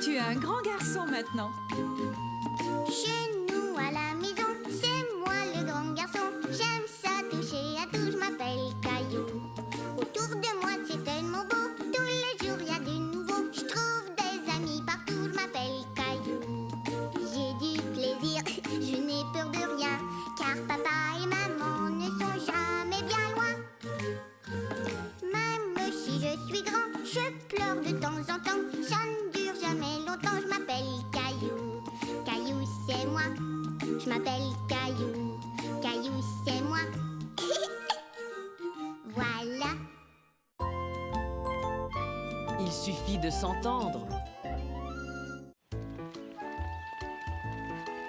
Tu es un grand garçon maintenant. Chez nous à la maison, c'est moi le grand garçon. J'aime ça toucher à tout, je m'appelle Caillou. Autour de moi c'est tellement beau, tous les jours il y a de nouveau. Je trouve des amis partout, je m'appelle Caillou. J'ai du plaisir, je n'ai peur de rien, car papa et maman ne sont jamais bien loin. Même si je suis grand, je pleure de temps en temps. Ça ne dure jamais longtemps, je m'appelle Caillou. Caillou c'est moi, je m'appelle Caillou. Caillou c'est moi. Voilà. Il suffit de s'entendre.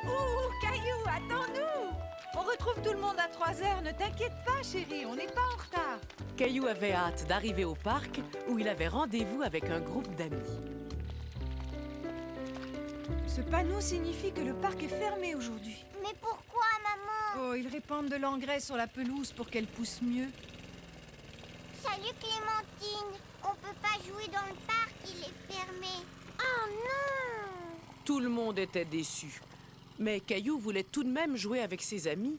Ouh, Caillou, attends-nous! On retrouve tout le monde à 3 heures. Ne t'inquiète pas, chérie, on n'est pas en retard. Caillou avait hâte d'arriver au parc où il avait rendez-vous avec un groupe d'amis. Ce panneau signifie que le parc est fermé aujourd'hui. Mais pourquoi, maman? Oh, ils répandent de l'engrais sur la pelouse pour qu'elle pousse mieux. Salut Clémentine. On peut pas jouer dans le parc, il est fermé. Oh non! Tout le monde était déçu. Mais Caillou voulait tout de même jouer avec ses amis.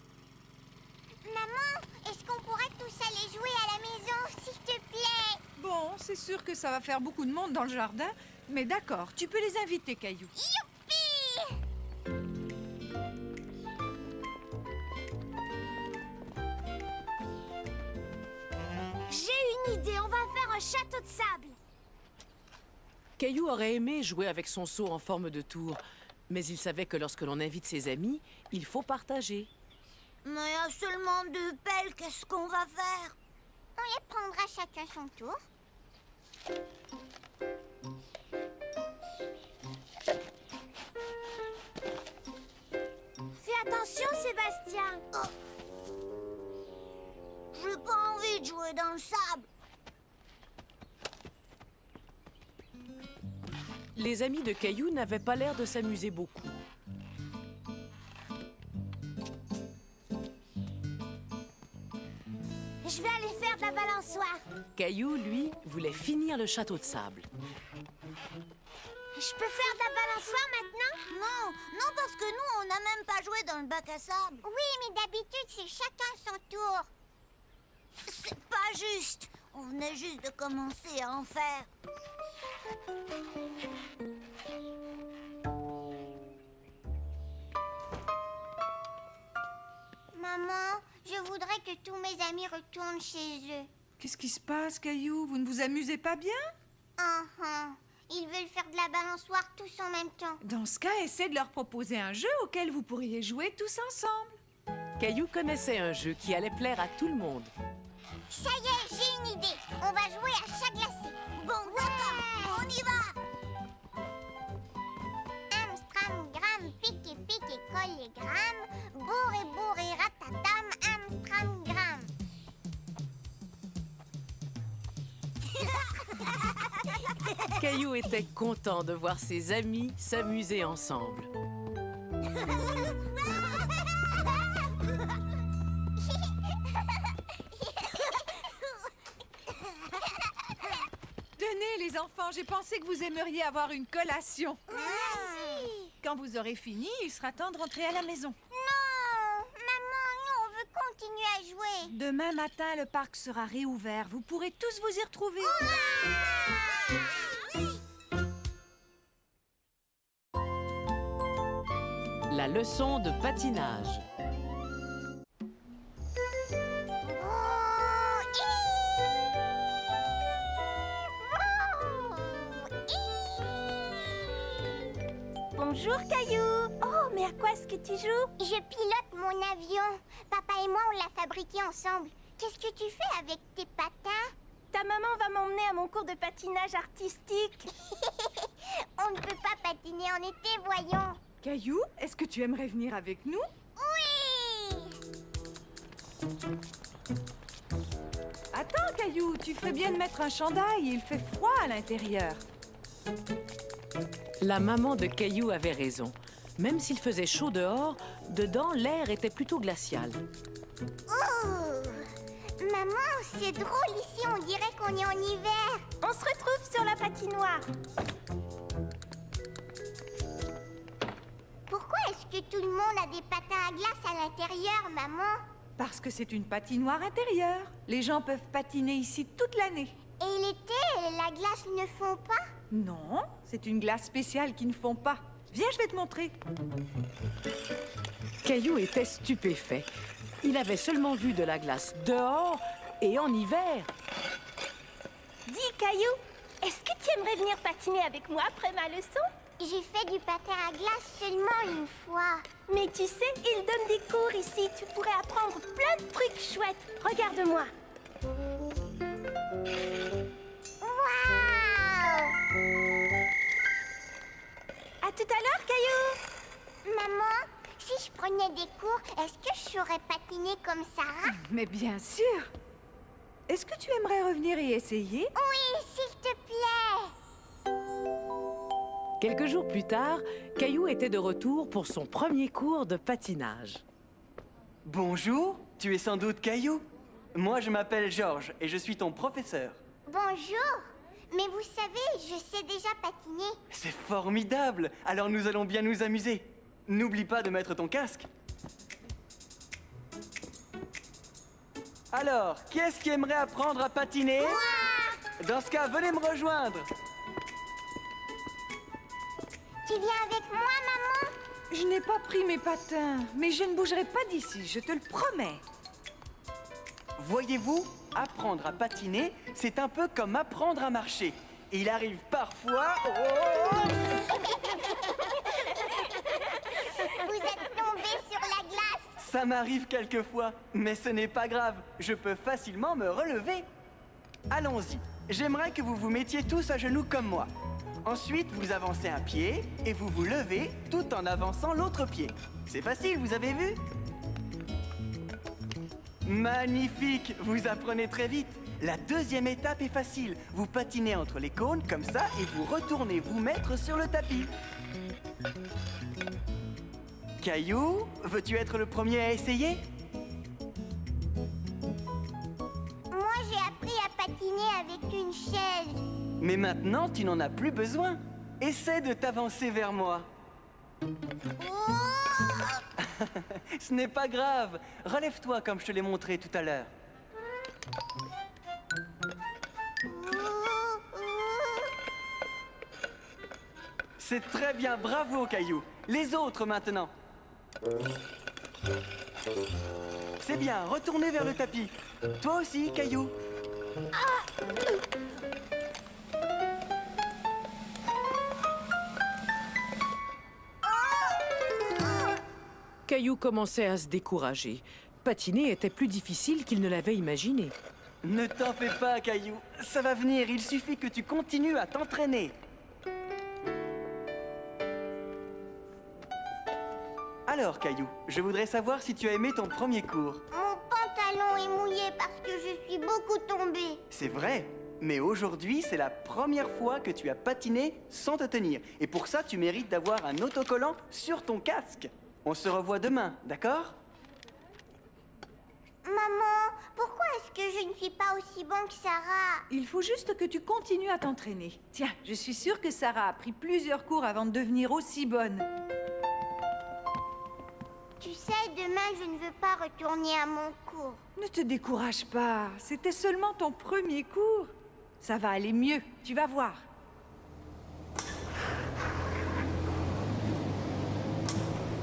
Maman, est-ce qu'on pourrait tous aller jouer à la maison, s'il te plaît? Bon, c'est sûr que ça va faire beaucoup de monde dans le jardin, mais d'accord, tu peux les inviter, Caillou. Youpi! J'ai une idée, on va faire un château de sable. Caillou aurait aimé jouer avec son seau en forme de tour, mais il savait que lorsque l'on invite ses amis, il faut partager. Mais il y a seulement 2 pelles, qu'est-ce qu'on va faire? On les prendra chacun son tour. Fais attention, Sébastien. J'ai pas envie de jouer dans le sable. Les amis de Caillou n'avaient pas l'air de s'amuser beaucoup. Je vais aller faire de la balançoire. Caillou, lui, voulait finir le château de sable. Je peux faire de la balançoire maintenant? Non, parce que nous, on n'a même pas joué dans le bac à sable. Oui, mais d'habitude, c'est chacun son tour. C'est pas juste. On venait juste de commencer à en faire. Maman, je voudrais que tous mes amis retournent chez eux. Qu'est-ce qui se passe, Caillou? Vous ne vous amusez pas bien? Ils veulent faire de la balançoire tous en même temps. Dans ce cas, essaie de leur proposer un jeu auquel vous pourriez jouer tous ensemble. Caillou connaissait un jeu qui allait plaire à tout le monde. Ça y est, j'ai une idée. On va jouer à chat glacé. Bon, d'accord, on y va. Amstramgram, pique et colle et gramme. Bourre et ratatam, Amstramgram. Caillou était content de voir ses amis s'amuser ensemble. Tenez, les enfants, j'ai pensé que vous aimeriez avoir une collation. Quand vous aurez fini, il sera temps de rentrer à la maison. Non, maman, nous, on veut continuer à jouer. Demain matin, le parc sera réouvert. Vous pourrez tous vous y retrouver. La leçon de patinage. Bonjour, Caillou. Oh, mais à quoi est-ce que tu joues? Je pilote mon avion. Papa et moi, on l'a fabriqué ensemble. Qu'est-ce que tu fais avec tes patins? Ta maman va m'emmener à mon cours de patinage artistique. On ne peut pas patiner en été, voyons. Caillou, est-ce que tu aimerais venir avec nous? Oui! Attends, Caillou, tu ferais bien de mettre un chandail. Il fait froid à l'intérieur. La maman de Caillou avait raison. Même s'il faisait chaud dehors, dedans, l'air était plutôt glacial. Oh! Maman, Maman, c'est drôle ici, on dirait qu'on est en hiver. On se retrouve sur la patinoire. Pourquoi est-ce que tout le monde a des patins à glace à l'intérieur, maman? Parce que c'est une patinoire intérieure. Les gens peuvent patiner ici toute l'année. Et l'été, la glace ne fond pas? Non, c'est une glace spéciale qui ne fond pas. Viens, je vais te montrer. Caillou était stupéfait. Il avait seulement vu de la glace dehors et en hiver. Dis, Caillou, est-ce que tu aimerais venir patiner avec moi après ma leçon? J'ai fait du patin à glace seulement une fois. Mais tu sais, ils donnent des cours ici. Tu pourrais apprendre plein de trucs chouettes. Regarde-moi. Waouh! À tout à l'heure, Caillou. Maman, si je prenais des cours, est-ce que je saurais patiner comme Sarah? Mais bien sûr. Est-ce que tu aimerais revenir y essayer? Oui, s'il te plaît. Quelques jours plus tard, Caillou était de retour pour son premier cours de patinage. Bonjour, tu es sans doute Caillou. Moi, je m'appelle Georges et je suis ton professeur. Bonjour. Mais vous savez, je sais déjà patiner. C'est formidable. Alors nous allons bien nous amuser. N'oublie pas de mettre ton casque. Alors, qui est-ce qui aimerait apprendre à patiner? Dans ce cas, venez me rejoindre. Tu viens avec moi, maman? Je n'ai pas pris mes patins, mais je ne bougerai pas d'ici, je te le promets. Voyez-vous, apprendre à patiner, c'est un peu comme apprendre à marcher. Il arrive parfois... Oh! Vous êtes tombé sur la glace. Ça m'arrive quelquefois, mais ce n'est pas grave. Je peux facilement me relever. Allons-y. J'aimerais que vous vous mettiez tous à genoux comme moi. Ensuite, vous avancez un pied et vous vous levez tout en avançant l'autre pied. C'est facile, vous avez vu? Magnifique! Vous apprenez très vite. La deuxième étape est facile. Vous patinez entre les cônes comme ça et vous retournez vous mettre sur le tapis. Caillou, veux-tu être le premier à essayer? Moi, j'ai appris à patiner avec une chaise. Mais maintenant, tu n'en as plus besoin. Essaie de t'avancer vers moi. Oh! Ce n'est pas grave. Relève-toi comme je te l'ai montré tout à l'heure. C'est très bien, bravo Caillou. Les autres maintenant. C'est bien, retournez vers le tapis. Toi aussi, Caillou. Caillou commençait à se décourager. Patiner était plus difficile qu'il ne l'avait imaginé. Ne t'en fais pas, Caillou. Ça va venir, il suffit que tu continues à t'entraîner. Alors, Caillou, je voudrais savoir si tu as aimé ton premier cours. Mon pantalon est mouillé parce que je suis beaucoup tombée. C'est vrai, mais aujourd'hui, c'est la première fois que tu as patiné sans te tenir. Et pour ça, tu mérites d'avoir un autocollant sur ton casque. On se revoit demain, d'accord? Maman, pourquoi est-ce que je ne suis pas aussi bon que Sarah? Il faut juste que tu continues à t'entraîner. Tiens, je suis sûre que Sarah a pris plusieurs cours avant de devenir aussi bonne. Tu sais, demain, je ne veux pas retourner à mon cours. Ne te décourage pas, c'était seulement ton premier cours. Ça va aller mieux, tu vas voir.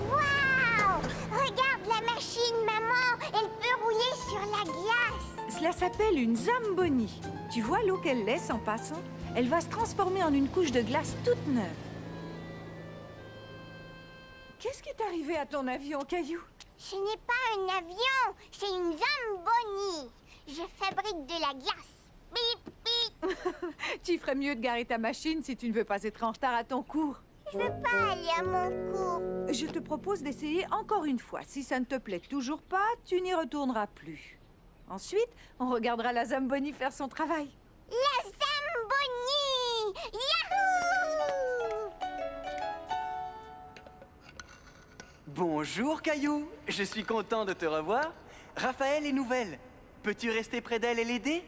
Waouh! Regarde la machine, maman! Elle peut rouler sur la glace. Cela s'appelle une Zamboni. Tu vois l'eau qu'elle laisse en passant? Elle va se transformer en une couche de glace toute neuve. Qu'est-ce qui est arrivé à ton avion, Caillou? Ce n'est pas un avion, c'est une Zamboni. Je fabrique de la glace. Bip, bip. Tu ferais mieux de garer ta machine si tu ne veux pas être en retard à ton cours. Je veux pas aller à mon cours. Je te propose d'essayer encore une fois. Si ça ne te plaît toujours pas, tu n'y retourneras plus. Ensuite, on regardera la Zamboni faire son travail. La Zamboni! Yahoo! Bonjour, Caillou. Je suis content de te revoir. Raphaël est nouvelle. Peux-tu rester près d'elle et l'aider?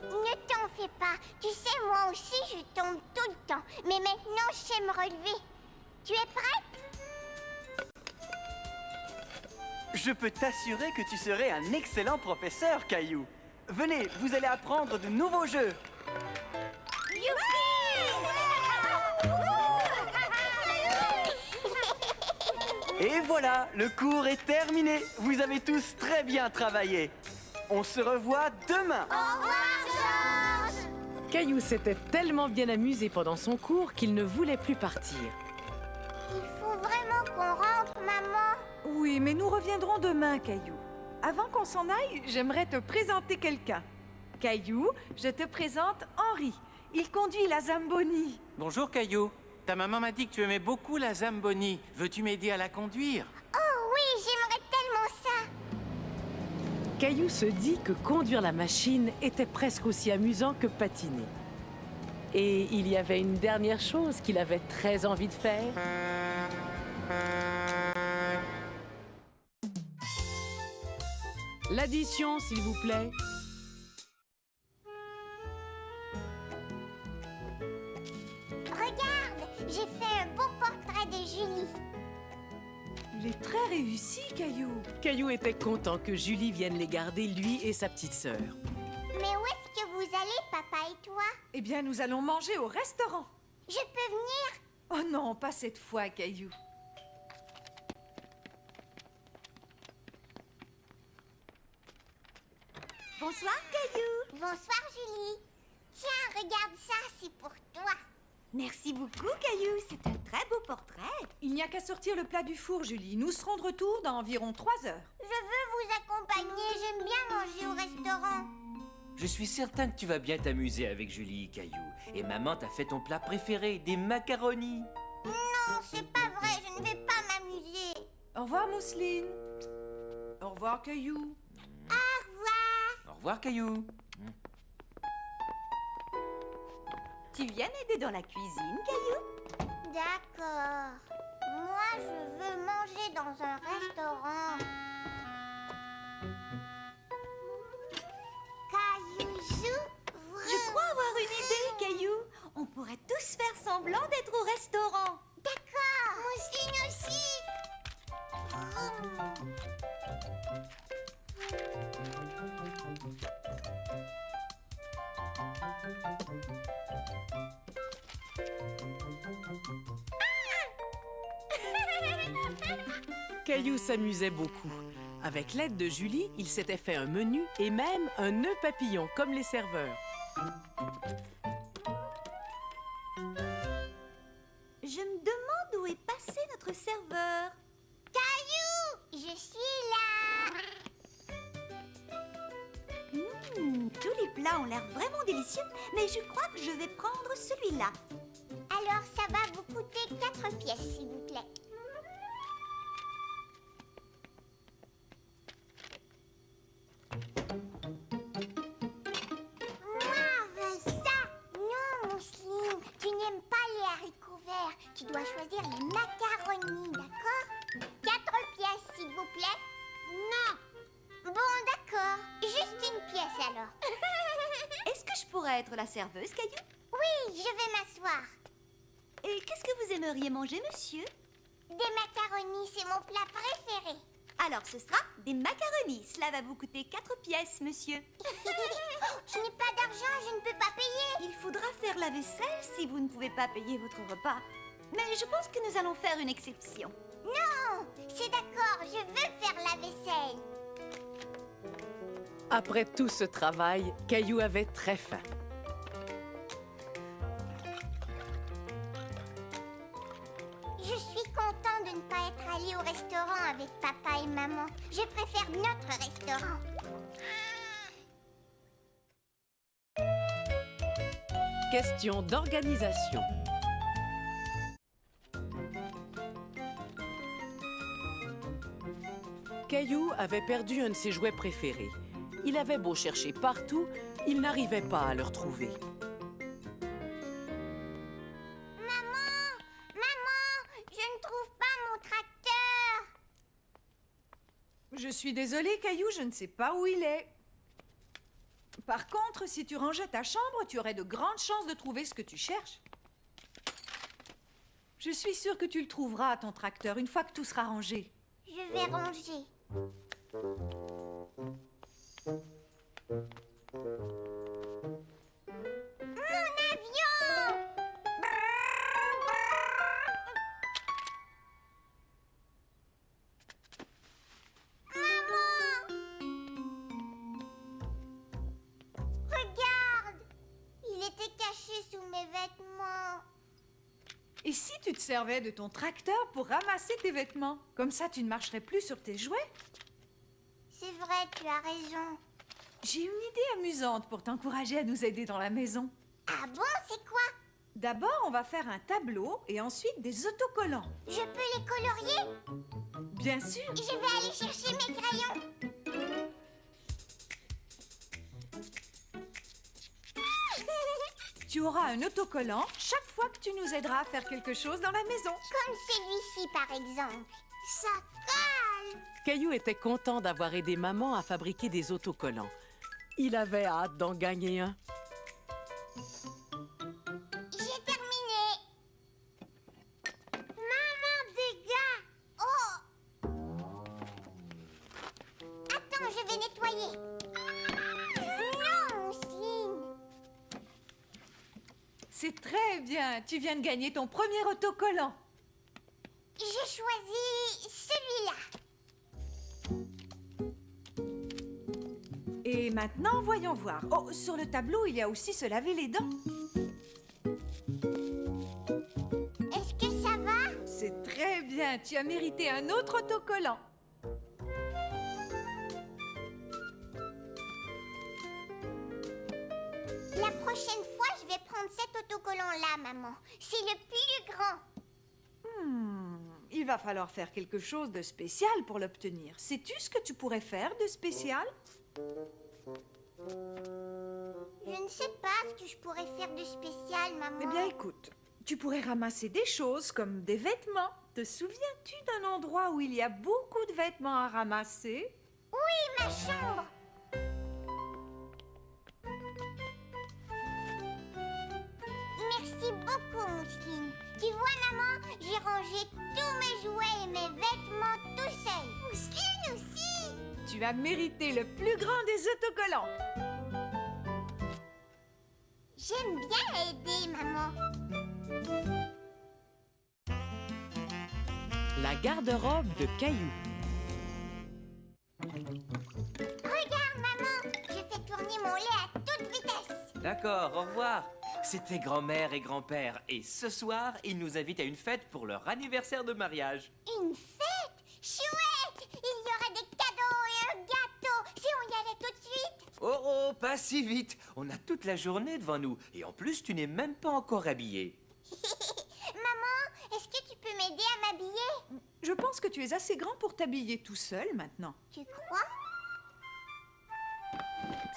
Ne t'en fais pas. Tu sais, moi aussi, je tombe tout le temps. Mais maintenant, je sais me relever. Tu es prête? Je peux t'assurer que tu serais un excellent professeur, Caillou. Venez, vous allez apprendre de nouveaux jeux. Et voilà, le cours est terminé. Vous avez tous très bien travaillé. On se revoit demain. Au revoir, Georges. Caillou s'était tellement bien amusé pendant son cours qu'il ne voulait plus partir. Il faut vraiment qu'on rentre, maman. Oui, mais nous reviendrons demain, Caillou. Avant qu'on s'en aille, j'aimerais te présenter quelqu'un. Caillou, je te présente Henri. Il conduit la Zamboni. Bonjour Caillou. Ta maman m'a dit que tu aimais beaucoup la Zamboni. Veux-tu m'aider à la conduire? Oh oui, j'aimerais tellement ça. Caillou se dit que conduire la machine était presque aussi amusant que patiner. Et il y avait une dernière chose qu'il avait très envie de faire. L'addition, s'il vous plaît. Regarde, j'ai fait un beau portrait de Julie. Il est très réussi, Caillou. Caillou était content que Julie vienne les garder, lui et sa petite sœur. Mais où est-ce que vous allez, papa et toi? Eh bien, nous allons manger au restaurant. Je peux venir? Oh non, pas cette fois, Caillou. Bonsoir, Caillou. Bonsoir, Julie. Tiens, regarde ça, c'est pour toi. Merci beaucoup, Caillou. C'est un très beau portrait. Il n'y a qu'à sortir le plat du four, Julie. Nous serons de retour dans environ 3 heures. Je veux vous accompagner, j'aime bien manger au restaurant. Je suis certain que tu vas bien t'amuser avec Julie, Caillou. Et maman t'a fait ton plat préféré, des macaronis. Non, c'est pas vrai, je ne vais pas m'amuser. Au revoir, Mousseline. Au revoir, Caillou. Au revoir. Au revoir, Caillou. Tu viens m'aider dans la cuisine, Caillou? D'accord. Moi, je veux manger dans un restaurant. Caillou, Je crois avoir une idée, Caillou. On pourrait tous faire semblant d'être au restaurant. D'accord. Mousseline aussi. Caillou s'amusait beaucoup. Avec l'aide de Julie, il s'était fait un menu et même un nœud papillon, comme les serveurs. Je me demande où est passé notre serveur. Caillou, je suis là. Tous les plats ont l'air vraiment délicieux, mais je crois que je vais prendre celui-là. Alors, ça va vous coûter 4 pièces, s'il vous plaît. Moi, veux ça. Non, Mousseline, tu n'aimes pas les haricots verts. Tu dois choisir les macaronis, d'accord? 4 pièces, s'il vous plaît. Non. Bon, d'accord. Juste une pièce, alors. Est-ce que je pourrais être la serveuse, Caillou? Oui, je vais m'asseoir. Et qu'est-ce que vous aimeriez manger, monsieur? Des macaronis, c'est mon plat préféré. Alors ce sera des macaronis. Cela va vous coûter 4 pièces, monsieur. Je n'ai pas d'argent, je ne peux pas payer. Il faudra faire la vaisselle si vous ne pouvez pas payer votre repas. Mais je pense que nous allons faire une exception. Non, c'est d'accord, je veux faire la vaisselle. Après tout ce travail, Caillou avait très faim. Je suis content de ne pas être allé au restaurant avec papa et maman. Je préfère notre restaurant. Question d'organisation. Caillou avait perdu un de ses jouets préférés. Il avait beau chercher partout, il n'arrivait pas à le retrouver. Maman, je ne trouve pas mon tracteur. Je suis désolée, Caillou, je ne sais pas où il est. Par contre, si tu rangeais ta chambre, tu aurais de grandes chances de trouver ce que tu cherches. Je suis sûre que tu le trouveras, ton tracteur, une fois que tout sera rangé. Je vais ranger. Mon avion! Maman! Regarde! Il était caché sous mes vêtements. Et si tu te servais de ton tracteur pour ramasser tes vêtements? Comme ça, tu ne marcherais plus sur tes jouets. C'est vrai, tu as raison. J'ai une idée amusante pour t'encourager à nous aider dans la maison. Ah bon, c'est quoi? D'abord, on va faire un tableau et ensuite des autocollants. Je peux les colorier? Bien sûr. Je vais aller chercher mes crayons. Tu auras un autocollant chaque fois que tu nous aideras à faire quelque chose dans la maison. Comme celui-ci, par exemple. Ça colle! Caillou était content d'avoir aidé maman à fabriquer des autocollants. Il avait hâte d'en gagner un. J'ai terminé. Maman, dégâts! Oh! Attends, je vais nettoyer. Non, Mousseline. C'est très bien. Tu viens de gagner ton premier autocollant. J'ai choisi celui-là. Et maintenant, voyons voir. Oh, sur le tableau, il y a aussi se laver les dents. Est-ce que ça va? C'est très bien. Tu as mérité un autre autocollant. La prochaine fois, je vais prendre cet autocollant-là, maman. C'est le plus grand. Il va falloir faire quelque chose de spécial pour l'obtenir. Sais-tu ce que tu pourrais faire de spécial? Je ne sais pas ce que je pourrais faire de spécial, maman. Eh bien, écoute, tu pourrais ramasser des choses comme des vêtements. Te souviens-tu d'un endroit où il y a beaucoup de vêtements à ramasser? Oui, ma chambre. Merci beaucoup, Mousseline. Tu vois, maman, j'ai rangé tous mes jouets et mes vêtements tout seul. Mousseline aussi. Tu as mérité le plus grand des autocollants. J'aime bien aider, maman. La garde-robe de Caillou. Regarde, maman, je fais tourner mon lait à toute vitesse. D'accord, au revoir. C'était grand-mère et grand-père. Et ce soir, ils nous invitent à une fête pour leur anniversaire de mariage. Une fête? Chouette! Il y aura des cadeaux et un gâteau. Si on y allait tout de suite. Oh, oh, pas si vite. On a toute la journée devant nous. Et en plus, tu n'es même pas encore habillée. Maman, est-ce que tu peux m'aider à m'habiller? Je pense que tu es assez grand pour t'habiller tout seul maintenant. Tu crois?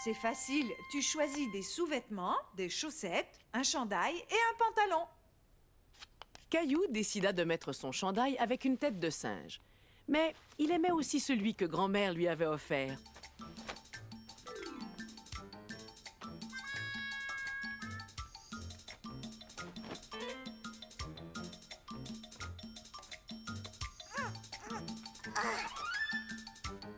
C'est facile. Tu choisis des sous-vêtements, des chaussettes, un chandail et un pantalon. Caillou décida de mettre son chandail avec une tête de singe. Mais il aimait aussi celui que grand-mère lui avait offert.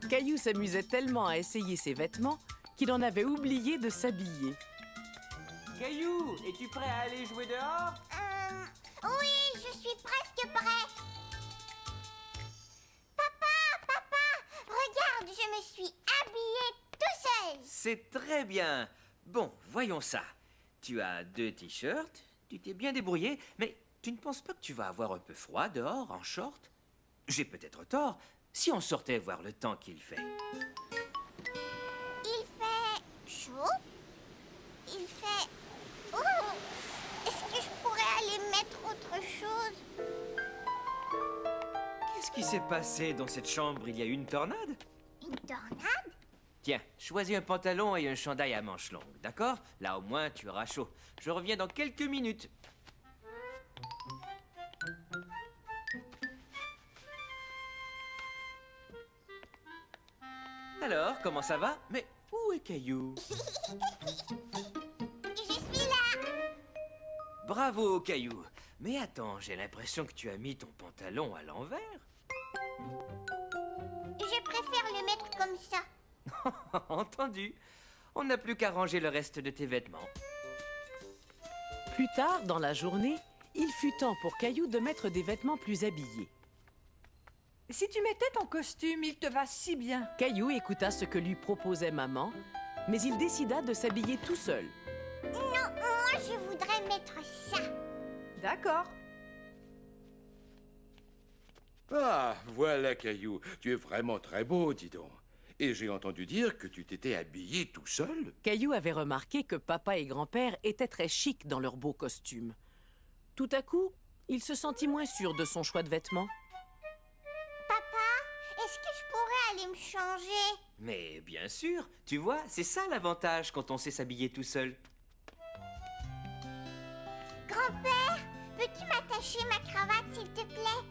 Caillou s'amusait tellement à essayer ses vêtements qu'il en avait oublié de s'habiller. Caillou, es-tu prêt à aller jouer dehors? Oui, je suis presque prêt. Papa, regarde, je me suis habillée tout seul. C'est très bien. Bon, voyons ça. Tu as 2 t-shirts, tu t'es bien débrouillé, mais tu ne penses pas que tu vas avoir un peu froid dehors, en short? J'ai peut-être tort. Si on sortait voir le temps qu'il fait. Il fait chaud. Il fait... Oh! Est-ce que je pourrais aller mettre autre chose? Qu'est-ce qui s'est passé dans cette chambre? Il y a eu une tornade? Une tornade? Tiens, choisis un pantalon et un chandail à manches longues, d'accord? Là, au moins, tu auras chaud. Je reviens dans quelques minutes. Alors, comment ça va? Mais où est Caillou? Je suis là. Bravo, Caillou. Mais attends, j'ai l'impression que tu as mis ton pantalon à l'envers. Je préfère le mettre comme ça. Entendu. On n'a plus qu'à ranger le reste de tes vêtements. Plus tard, dans la journée, il fut temps pour Caillou de mettre des vêtements plus habillés. Si tu mettais ton costume, il te va si bien. Caillou écouta ce que lui proposait maman, mais il décida de s'habiller tout seul. Non, moi je voudrais mettre ça. D'accord. Ah, voilà, Caillou. Tu es vraiment très beau, dis donc. Et j'ai entendu dire que tu t'étais habillé tout seul. Caillou avait remarqué que papa et grand-père étaient très chics dans leurs beaux costumes. Tout à coup, il se sentit moins sûr de son choix de vêtements. Papa, est-ce que je pourrais aller me changer? Mais bien sûr, tu vois, c'est ça l'avantage quand on sait s'habiller tout seul. Grand-père, peux-tu m'attacher ma cravate, s'il te plaît?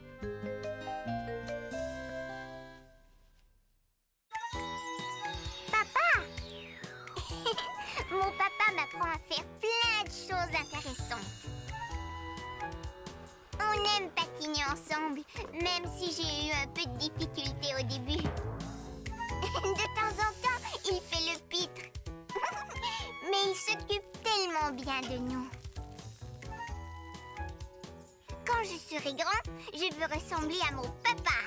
Papa! Mon papa m'apprend à faire plein de choses intéressantes. On aime patiner ensemble, même si j'ai eu un peu de difficulté au début. De temps en temps, il fait le pitre. Mais il s'occupe tellement bien de nous. Quand je serai grand, je veux ressembler à mon papa.